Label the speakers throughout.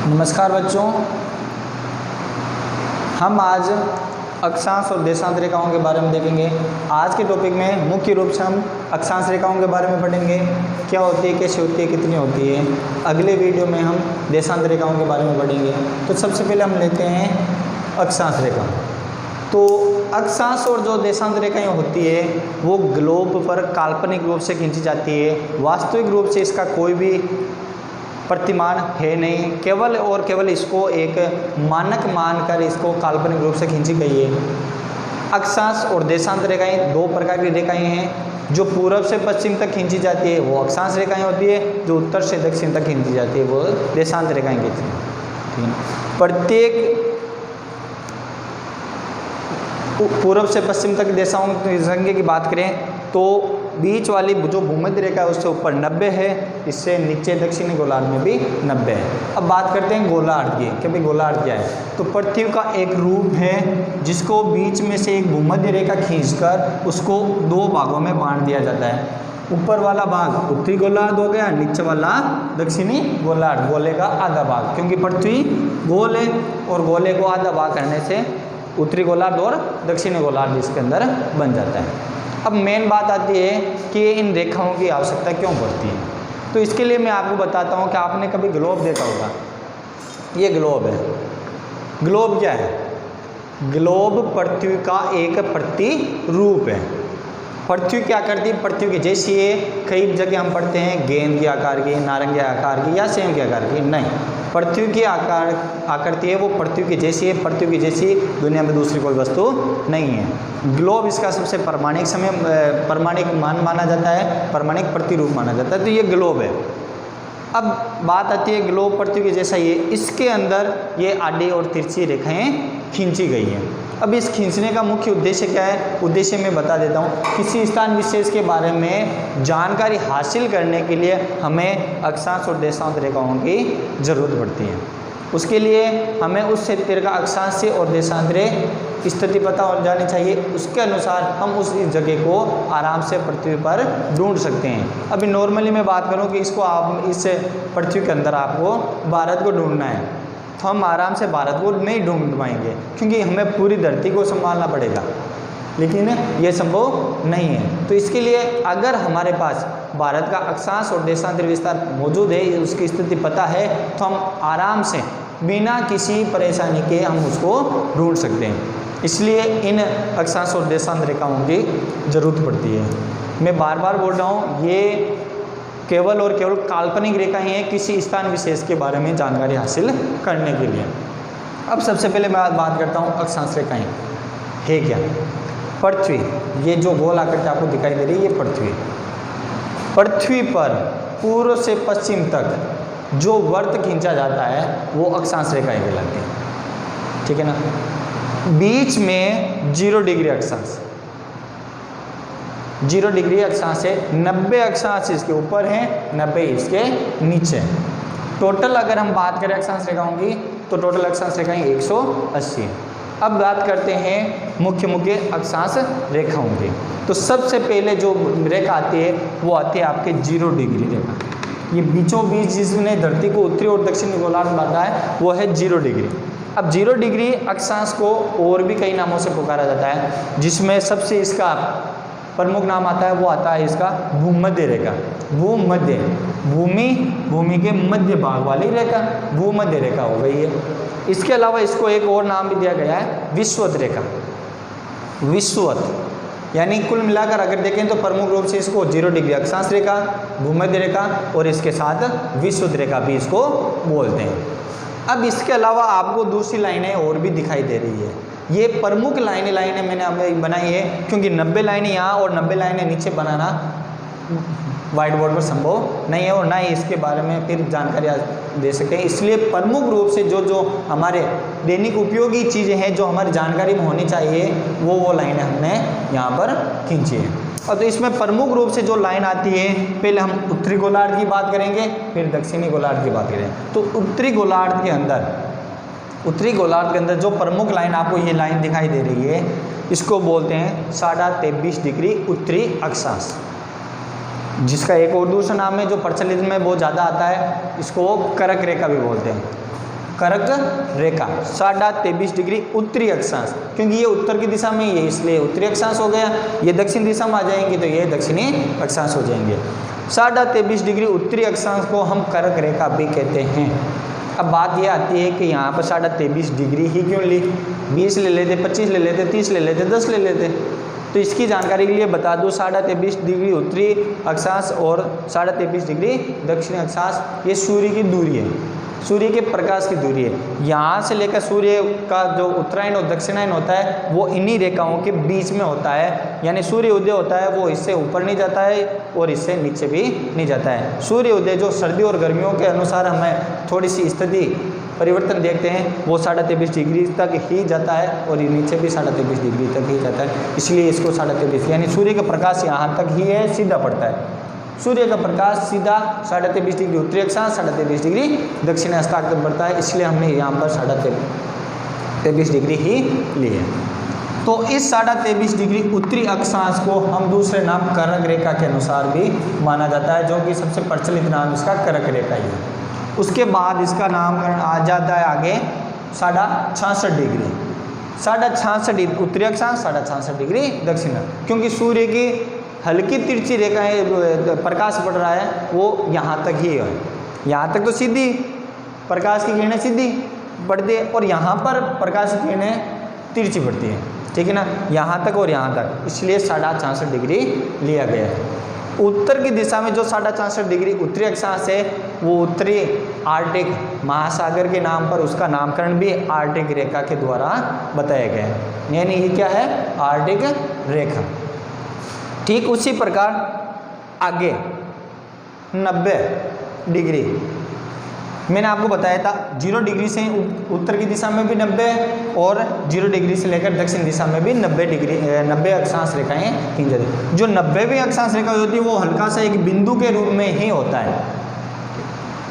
Speaker 1: नमस्कार बच्चों, हम आज अक्षांश और देशांत रेखाओं के बारे में देखेंगे। आज के टॉपिक में मुख्य रूप से हम अक्षांश रेखाओं के बारे में पढ़ेंगे, क्या होती है, कैसे होती है, कितनी होती है। अगले वीडियो में हम देशांत रेखाओं के बारे में पढ़ेंगे। तो सबसे पहले हम लेते हैं अक्षांश रेखा। तो अक्षांश और जो देशांत रेखाएं होती है वो ग्लोब पर काल्पनिक रूप से खींची जाती है। वास्तविक रूप से इसका कोई भी प्रतिमान है नहीं, केवल और केवल इसको एक मानक मानकर इसको काल्पनिक रूप से खींची गई है। अक्षांश और देशांत रेखाएं दो प्रकार की रेखाएं हैं। जो पूर्व से पश्चिम तक खींची जाती है वो अक्षांश रेखाएं होती है, जो उत्तर से दक्षिण तक खींची जाती है वो देशांत रेखाएं खींचती हैं। ठीक है। प्रत्येक पूर्व से पश्चिम तक देशाओं की संख्या की बात करें तो बीच वाली जो भूमध्य रेखा है उससे ऊपर 90 है, इससे नीचे दक्षिणी गोलार्ध में भी 90 है। अब बात करते हैं गोलार्ध की कि भाई गोलार्ध क्या है। तो पृथ्वी का एक रूप है जिसको बीच में से एक भूमध्य रेखा खींचकर उसको दो भागों में बांट दिया जाता है। ऊपर वाला भाग उत्तरी गोलार्ध हो गया, नीचे वाला दक्षिणी गोलार्ध, गोले का आधा भाग, क्योंकि पृथ्वी गोल है और गोले को आधा भाग करने से उत्तरी गोलार्ध और दक्षिणी गोलार्ध इसके अंदर बन जाता है। अब मेन बात आती है कि इन रेखाओं की आवश्यकता क्यों पड़ती है। तो इसके लिए मैं आपको बताता हूँ कि आपने कभी ग्लोब देखा होगा। ये ग्लोब है। ग्लोब क्या है? ग्लोब पृथ्वी का एक प्रतिरूप है। पृथ्वी क्या करती है? पृथ्वी की जैसी है, कई जगह हम पढ़ते हैं गेंद के आकार की, नारंगी आकार की या सेव के आकार की, नहीं, पृथ्वी की आकृति है वो पृथ्वी की जैसी है। पृथ्वी की जैसी दुनिया में दूसरी कोई वस्तु नहीं है। ग्लोब इसका सबसे प्रमाणिक मान माना जाता है, प्रमाणिक प्रतिरूप माना जाता है। तो ये ग्लोब है। अब बात आती है ग्लोब पृथ्वी के जैसा ही है, इसके अंदर ये आडी और तिरछी रेखाएं खींची गई हैं। अब इस खींचने का मुख्य उद्देश्य क्या है? उद्देश्य मैं बता देता हूँ। किसी स्थान विशेष के बारे में जानकारी हासिल करने के लिए हमें अक्षांश और देशांत रेखाओं की ज़रूरत पड़ती है। उसके लिए हमें उस क्षेत्र का अक्षांश और देशांतरीय स्थिति पता हो जानी चाहिए। उसके अनुसार हम उस जगह को आराम से पृथ्वी पर ढूंढ सकते हैं। अभी नॉर्मली मैं बात करूं कि इसको आप इस पृथ्वी के अंदर आपको भारत को ढूंढना है, तो हम आराम से भारत को नहीं ढूंढ पाएंगे, क्योंकि हमें पूरी धरती को संभालना पड़ेगा, लेकिन ये संभव नहीं है। तो इसके लिए अगर हमारे पास भारत का अक्षांश और देशांतरीय विस्तार मौजूद है, उसकी स्थिति पता है, तो हम आराम से बिना किसी परेशानी के हम उसको ढूंढ सकते हैं। इसलिए इन अक्षांश और देशांत रेखाओं की ज़रूरत पड़ती है। मैं बार बार बोल रहा हूँ, ये केवल और केवल काल्पनिक रेखाएं हैं किसी स्थान विशेष के बारे में जानकारी हासिल करने के लिए। अब सबसे पहले मैं बात करता हूँ अक्षांश रेखाएं है क्या। पृथ्वी, ये जो गोल आकृति आपको दिखाई दे रही है, ये पृथ्वी। पृथ्वी पर पूर्व से पश्चिम तक जो वर्त खींचा जाता है वो अक्षांश रेखाएं कहलाती हैं। ठीक है ना। बीच में 0 डिग्री अक्षांश, 0 डिग्री अक्षांश है। 90 अक्षांश इसके ऊपर है, 90 इसके नीचे। टोटल अगर हम बात करें अक्षांश रेखाओं की तो टोटल अक्षांश रेखाएं 180 है। अब बात करते हैं मुख्य अक्षांश रेखाओं की। तो सबसे पहले जो रेखा आती है वो आती है आपके 0 डिग्री रेखा। ये बीचों बीच जिसने धरती को उत्तरी और दक्षिणी गोलार्ध बांधा है वो है 0 डिग्री। अब 0 डिग्री अक्षांश को और भी कई नामों से पुकारा जाता है, जिसमें सबसे इसका प्रमुख नाम आता है वो आता है इसका भूमध्य रेखा। भूमध्य, भूमि के मध्य भाग वाली रेखा भूमध्य रेखा हो गई है। इसके अलावा इसको एक और नाम भी दिया गया है विषुवत रेखा। विषुवत यानी कुल मिलाकर अगर देखें तो प्रमुख रूप से इसको 0 डिग्री अक्षांश रेखा, भूमध्य रेखा और इसके साथ विषुवत रेखा भी इसको बोलते हैं। अब इसके अलावा आपको दूसरी लाइनें और भी दिखाई दे रही है। ये प्रमुख लाइनें मैंने अब बनाई है, क्योंकि 90 लाइनें यहाँ और 90 लाइनें नीचे बनाना व्हाइट बोर्ड पर संभव नहीं है और ना ही इसके बारे में फिर जानकारी दे सकते हैं। इसलिए प्रमुख रूप से जो हमारे दैनिक उपयोगी चीज़ें हैं जो हमारी जानकारी में होनी चाहिए वो लाइनें हमने यहाँ पर खींची है। और तो इसमें प्रमुख रूप से जो लाइन आती है, पहले हम उत्तरी गोलार्ध की बात करेंगे, फिर दक्षिणी गोलार्ध की बात करेंगे। तो उत्तरी गोलार्ध के अंदर जो प्रमुख लाइन आपको ये लाइन दिखाई दे रही है, इसको बोलते हैं 23.5 डिग्री उत्तरी अक्षांश। जिसका एक और दूसरा नाम है जो प्रचलित में बहुत ज़्यादा आता है, इसको कर्क रेखा भी बोलते हैं। कर्क रेखा 23.5 डिग्री उत्तरी अक्षांश, क्योंकि ये उत्तर की दिशा में ही है इसलिए उत्तरी अक्षांश हो गया। ये दक्षिण दिशा में आ जाएंगे तो ये दक्षिणी अक्षांश हो जाएंगे। 23.5 डिग्री उत्तरी अक्षांश को हम कर्क रेखा भी कहते हैं। अब बात ये आती है कि यहाँ पर 23.5 डिग्री ही क्यों ली, 20 ले लेते, 25 ले लेते, 30 ले लेते, 10 ले लेते। तो इसकी जानकारी के लिए बता दूं 23.5 डिग्री उत्तरी अक्षांश और 23.5 डिग्री दक्षिणी अक्षांश ये सूर्य की दूरी है, सूर्य के प्रकाश की दूरी है। यहाँ से लेकर सूर्य का जो उत्तरायण और दक्षिणायन होता है वो इन्हीं रेखाओं के बीच में होता है, यानी सूर्य उदय होता है वो इससे ऊपर नहीं जाता है और इससे नीचे भी नहीं जाता है। सूर्य उदय जो सर्दी और गर्मियों के अनुसार हमें थोड़ी सी स्थिति परिवर्तन देखते हैं वो 23.5 डिग्री तक ही जाता है और नीचे भी 23.5 डिग्री तक ही जाता है, इसलिए इसको 23.5 यानी सूर्य का प्रकाश यहाँ तक ही है, सीधा पड़ता है। सूर्य का प्रकाश सीधा 23.5 डिग्री उत्तरी अक्षांश 23.5 डिग्री दक्षिणी अक्षांश तक बढ़ता है, इसलिए हमने यहाँ पर 23.5 डिग्री ही ली है। तो इस 23.5 डिग्री उत्तरी अक्षांश को हम दूसरे नाम कर्क रेखा के अनुसार भी माना जाता है, जो कि सबसे प्रचलित नाम इसका कर्क रेखा ही है। उसके बाद इसका नामकरण आ जाता है आगे 66.5 डिग्री, 66.5 डिग्री उत्तरी अक्षांश 66.5 डिग्री दक्षिण, क्योंकि सूर्य की हल्की तिरछी रेखाएं प्रकाश पड़ रहा है वो यहाँ तक ही है। यहाँ तक तो सीधी प्रकाश की किरणें सीधी पड़ती है और यहाँ पर प्रकाश की किरणें तिरछी पड़ती है, ठीक है ना, यहाँ तक और यहाँ तक, इसलिए 66.5 डिग्री लिया गया है। उत्तर की दिशा में जो 66.5 डिग्री उत्तरी अक्षांश है वो उत्तरी आर्कटिक महासागर के नाम पर उसका नामकरण भी आर्कटिक रेखा के द्वारा बताया गया है, यानी ये क्या है, आर्कटिक रेखा। ठीक उसी प्रकार आगे 90 डिग्री मैंने आपको बताया था, 0 डिग्री से उत्तर की दिशा में भी 90 और 0 डिग्री से लेकर दक्षिण दिशा में भी 90 अक्षांश रेखाएं खींची जाती है। जो 90वीं अक्षांश रेखा होती है वो हल्का सा एक बिंदु के रूप में ही होता है।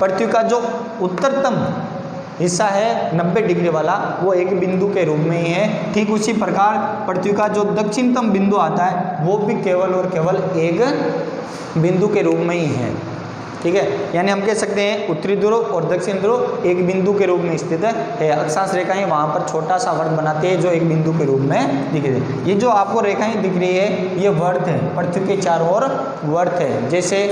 Speaker 1: पृथ्वी का जो उत्तरतम हिस्सा है 90 डिग्री वाला वो एक बिंदु के रूप में ही है। ठीक उसी प्रकार पृथ्वी का जो दक्षिणतम बिंदु आता है वो भी केवल और केवल एक बिंदु के रूप में ही है, ठीक है। यानी हम कह सकते हैं उत्तरी ध्रुव और दक्षिण ध्रुव एक बिंदु के रूप में स्थित है। अक्षांश रेखाएं वहाँ पर छोटा सा वर्त बनाते हैं जो एक बिंदु के रूप में दिख रही है। ये जो आपको रेखाएं दिख रही है ये वर्त है, पृथ्वी के चारों ओर वर्त है। जैसे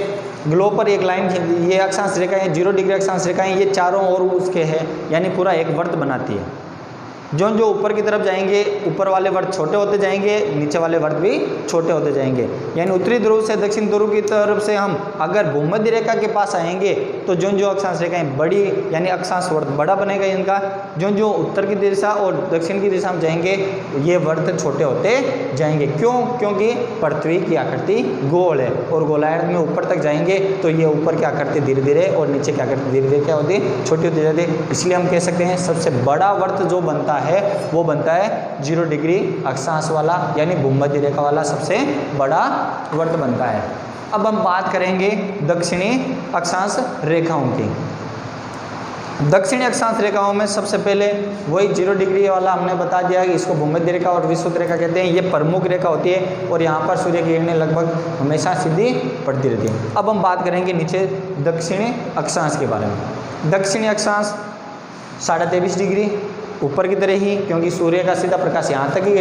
Speaker 1: ग्लोब पर एक लाइन, ये अक्षांश रेखाएं 0 डिग्री अक्षांश रेखाएं ये चारों ओर उसके है, यानी पूरा एक वर्त बनाती है। जो ऊपर की तरफ जाएंगे ऊपर वाले वर्त छोटे होते जाएंगे, नीचे वाले वर्त भी छोटे होते जाएंगे। यानी उत्तरी ध्रुव से दक्षिण ध्रुव की तरफ से हम अगर भूमध्य रेखा के पास आएंगे तो जो अक्षांश रेखाएं बड़ी यानी अक्षांश वर्त बड़ा बनेगा इनका, जो उत्तर की दिशा और दक्षिण की दिशा में जाएंगे ये वर्त छोटे होते जाएंगे। क्यों? क्योंकि पृथ्वी की आकृति गोल है और गोलार्ध में ऊपर तक जाएंगे तो ये ऊपर की आकृति धीरे धीरे और नीचे की आकृति धीरे धीरे क्या होती है, छोटी होती जाती है। इसलिए हम कह सकते हैं सबसे बड़ा वर्त जो बनता है वो बनता है 0 डिग्री अक्षांश वाला, यानी भूमध्य रेखा वाला सबसे बड़ा वर्त बनता है। अब हम बात करेंगे दक्षिणी अक्षांश रेखाओं की। दक्षिणी अक्षांश रेखाओं में सबसे पहले वही 0 डिग्री वाला हमने बता दिया कि इसको भूमध्य रेखा और विषुवत रेखा कहते हैं। ये प्रमुख रेखा होती है और यहाँ पर सूर्य की किरणें लगभग हमेशा सीधी पड़ती रहती है। अब हम बात करेंगे नीचे दक्षिणी अक्षांश के बारे में। दक्षिणी अक्षांश 23.5 डिग्री ऊपर की तरह ही, क्योंकि सूर्य का सीधा प्रकाश यहाँ तक ही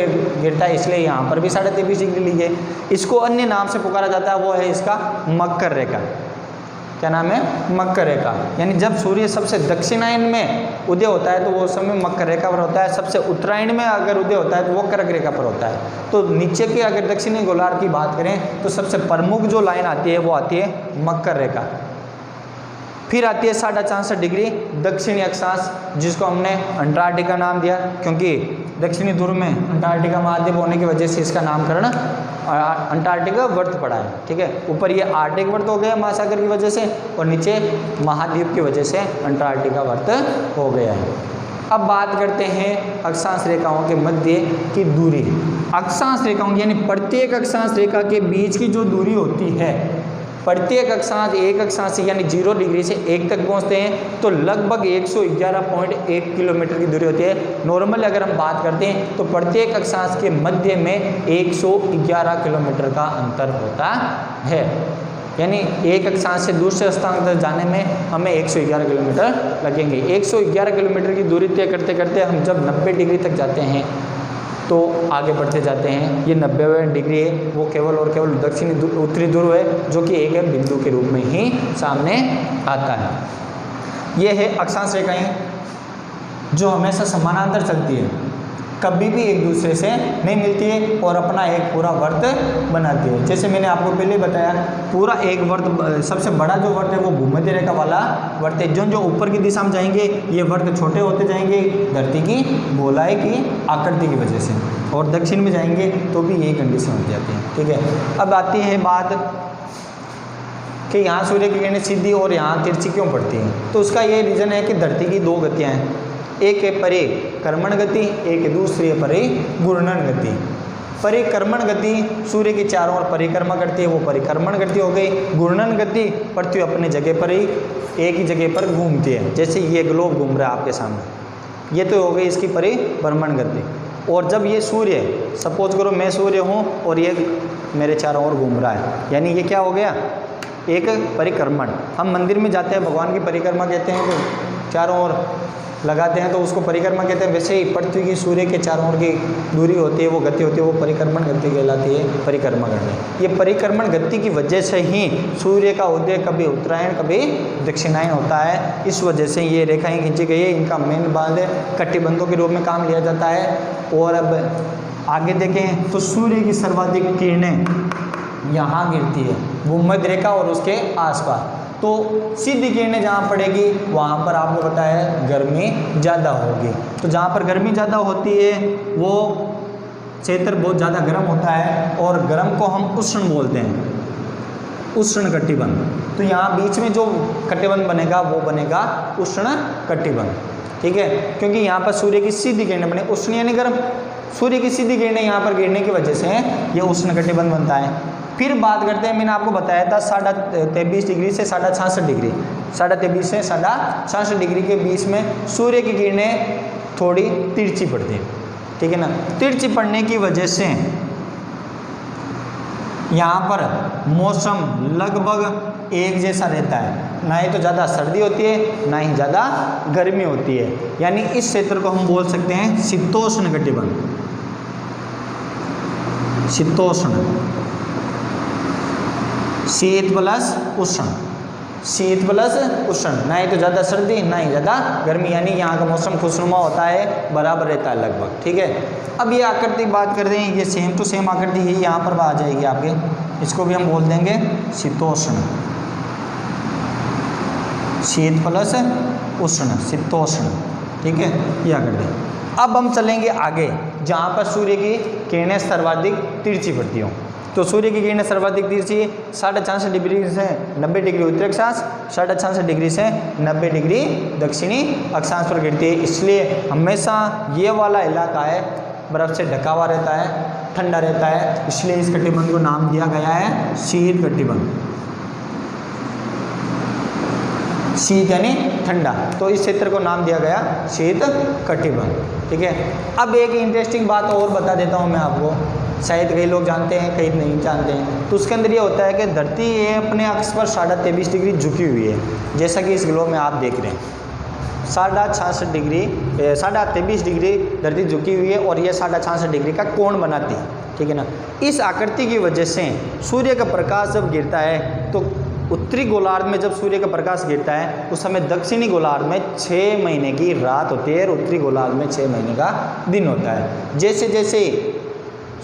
Speaker 1: गिरता है इसलिए यहाँ पर भी 23.5 डिग्री लीजिए। इसको अन्य नाम से पुकारा जाता है, वो है इसका मकर रेखा। क्या नाम है? मकर रेखा। यानी जब सूर्य सबसे दक्षिणायन में उदय होता है तो वो समय मकर रेखा पर होता है, सबसे उत्तरायण में अगर उदय होता है तो वो कर्क रेखा पर होता है। तो नीचे की अगर दक्षिणी गोलार्ध की बात करें तो सबसे प्रमुख जो लाइन आती है वो आती है मकर रेखा। फिर आती है 66.5 डिग्री दक्षिणी अक्षांश, जिसको हमने अंटार्कटिका नाम दिया, क्योंकि दक्षिणी ध्रुव में अंटार्कटिका महाद्वीप होने की वजह से इसका नामकरण अंटार्कटिका वर्त पड़ा है, ठीक है। ऊपर ये आर्कटिक वर्त हो गया महासागर की वजह से और नीचे महाद्वीप की वजह से अंटार्कटिका वर्त हो गया है। अब बात करते हैं अक्षांश रेखाओं के मध्य की दूरी। अक्षांश रेखाओं यानी प्रत्येक अक्षांश रेखा के बीच की जो दूरी होती है, प्रत्येक अक्षांश एक अक्षांश यानी 0 डिग्री से 1 तक पहुंचते हैं तो लगभग 111.1 किलोमीटर की दूरी होती है। नॉर्मल अगर हम बात करते हैं तो प्रत्येक अक्षांश के मध्य में 111 किलोमीटर का अंतर होता है। यानी एक अक्षांश से दूसरे अक्षांश तक जाने में हमें 111 किलोमीटर लगेंगे। 111 किलोमीटर की दूरी तय करते करते हम जब 90 डिग्री तक जाते हैं तो आगे बढ़ते जाते हैं। ये 90 डिग्री है वो केवल और केवल दक्षिणी उत्तरी ध्रुव है, जो कि एक बिंदु के रूप में ही सामने आता है। ये है अक्षांश रेखाएं जो हमेशा समानांतर चलती है, कभी भी एक दूसरे से नहीं मिलती है और अपना एक पूरा वर्त बनाती है। जैसे मैंने आपको पहले बताया, पूरा एक वर्त, सबसे बड़ा जो वर्त है वो भूमध्य रेखा वाला वर्त है। जो ऊपर की दिशा में जाएंगे ये वर्त छोटे होते जाएंगे धरती की गोलाई की आकृति की वजह से, और दक्षिण में जाएंगे तो भी यही कंडीशन हो जाती है। ठीक है, अब आती है बात कि यहाँ सूर्य की किरणें सीधी और यहाँ तिरछी क्यों पड़ती हैं। तो उसका ये रीज़न है कि धरती की दो गतियाँ हैं, एक है परिक्रमण गति, एक है दूसरी है परिघूर्णन गति। परिक्रमण गति सूर्य के चारों ओर परिक्रमा करती है, वो परिक्रमण गति हो गई। घूर्णन गति पृथ्वी अपनी जगह पर ही एक ही जगह पर घूमती है, जैसे ये ग्लोब घूम रहा है आपके सामने, ये तो हो गई इसकी परिभ्रमण गति। और जब ये सूर्य, सपोज करो मैं सूर्य हूँ और ये मेरे चारों ओर घूम रहा है, यानी ये क्या हो गया, एक परिक्रमण। हम मंदिर में जाते हैं, भगवान की परिक्रमा कहते हैं, तो चारों ओर लगाते हैं तो उसको परिक्रमा कहते हैं। वैसे ही पृथ्वी की सूर्य के चारों ओर की दूरी होती है, वो गति होती है, वो परिक्रमण गति कहलाती है, परिक्रमा करना। ये परिक्रमण गति की वजह से ही सूर्य का उदय कभी उत्तरायण कभी दक्षिणायन होता है। इस वजह से ये रेखाएं खींची गई है। इनका मेन बांध कटिबंधों के रूप में काम लिया जाता है। और अब आगे देखें तो सूर्य की सर्वाधिक किरणें यहाँ गिरती है, भूमध्य रेखा और उसके आसपास। तो सीधी किरणें जहाँ पड़ेगी वहाँ पर आपको पता है गर्मी ज़्यादा होगी। तो जहाँ पर गर्मी ज़्यादा होती है वो क्षेत्र बहुत ज़्यादा गर्म होता है, और गर्म को हम उष्ण बोलते हैं, उष्ण कटिबंध। तो यहाँ बीच में जो कटिबंध बनेगा वो बनेगा उष्ण कटिबंध। ठीक है, क्योंकि यहाँ पर सूर्य की सीधी किरणें बने, उष्ण यानी गर्म, सूर्य की सीधी किरणें यहाँ पर गिरने की वजह से ये उष्ण कटिबंध बनता है। फिर बात करते हैं, मैंने आपको बताया था 23.5 डिग्री से 66.5 डिग्री, 23.5 से 66 डिग्री के बीच में सूर्य की किरणें थोड़ी तिरछी पड़ती है। ठीक है ना, तिरछी पड़ने की वजह से यहाँ पर मौसम लगभग एक जैसा रहता है, ना ही तो ज़्यादा सर्दी होती है ना ही ज़्यादा गर्मी होती है। यानी इस क्षेत्र को हम बोल सकते हैं शीतोष्ण कटिबंध। शीतोष्ण, शीत प्लस उष्ण, शीत प्लस उष्ण, ना ही तो ज़्यादा सर्दी ना ही ज़्यादा गर्मी, यानी यहाँ का मौसम खुशनुमा होता है, बराबर रहता है लगभग। ठीक है, अब ये आकृति बात करते हैं, ये सेम टू सेम आकृति ही यहाँ पर आ जाएगी आपके, इसको भी हम बोल देंगे शीतोष्ण, शीत प्लस उष्ण, शीतोष्ण। ठीक है, ये आकृति। अब हम चलेंगे आगे, जहाँ पर सूर्य की किरणें सर्वाधिक तिरछी पड़ती हों। तो सूर्य की किरणें सर्वाधिक तिरछी 66.5 डिग्री से 90 डिग्री उत्तरी अक्षांश, 66.5 डिग्री से 90 डिग्री दक्षिणी अक्षांश पर गिरती है। इसलिए हमेशा ये वाला इलाका है बर्फ़ से ढका हुआ रहता है, ठंडा रहता है, इसलिए इस कटिबंध को नाम दिया गया है शीत कटिबंध। शीत यानी ठंडा, तो इस क्षेत्र को नाम दिया गया शीत कटिबंध। ठीक है, अब एक इंटरेस्टिंग बात और बता देता हूँ मैं आपको, शायद कई लोग जानते हैं कई नहीं जानते हैं। तो उसके अंदर ये होता है कि धरती ये अपने अक्ष पर 23.5 डिग्री झुकी हुई है, जैसा कि इस ग्लोब में आप देख रहे हैं। 66.5 डिग्री 23.5 डिग्री धरती झुकी हुई है और ये 66.5 डिग्री का कोण बनाती है। ठीक है ना, इस आकृति की वजह से सूर्य का प्रकाश जब गिरता है तो उत्तरी गोलार्ध में जब सूर्य का प्रकाश गिरता है उस समय दक्षिणी गोलार्ध में 6 महीने की रात होती है और उत्तरी गोलार्ध में 6 महीने का दिन होता है। जैसे जैसे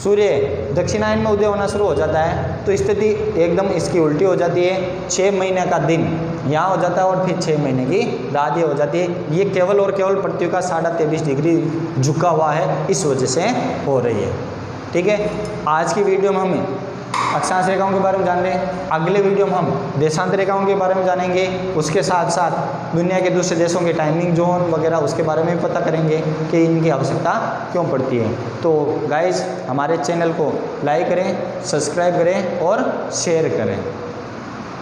Speaker 1: सूर्य दक्षिणायन में उदय होना शुरू हो जाता है तो स्थिति एकदम इसकी उल्टी हो जाती है। 6 महीने का दिन यहाँ हो जाता है और फिर 6 महीने की रात ये हो जाती है। ये केवल और केवल पृथ्वी का 23.5 डिग्री झुका हुआ है, इस वजह से हो रही है। ठीक है, आज की वीडियो में हम अक्षांश रेखाओं के बारे में जान रहे हैं, अगले वीडियो में हम देशांतर रेखाओं के बारे में जानेंगे। उसके साथ साथ दुनिया के दूसरे देशों के टाइमिंग जोन वगैरह उसके बारे में भी पता करेंगे कि इनकी आवश्यकता क्यों पड़ती है। तो गाइस, हमारे चैनल को लाइक करें, सब्सक्राइब करें और शेयर करें।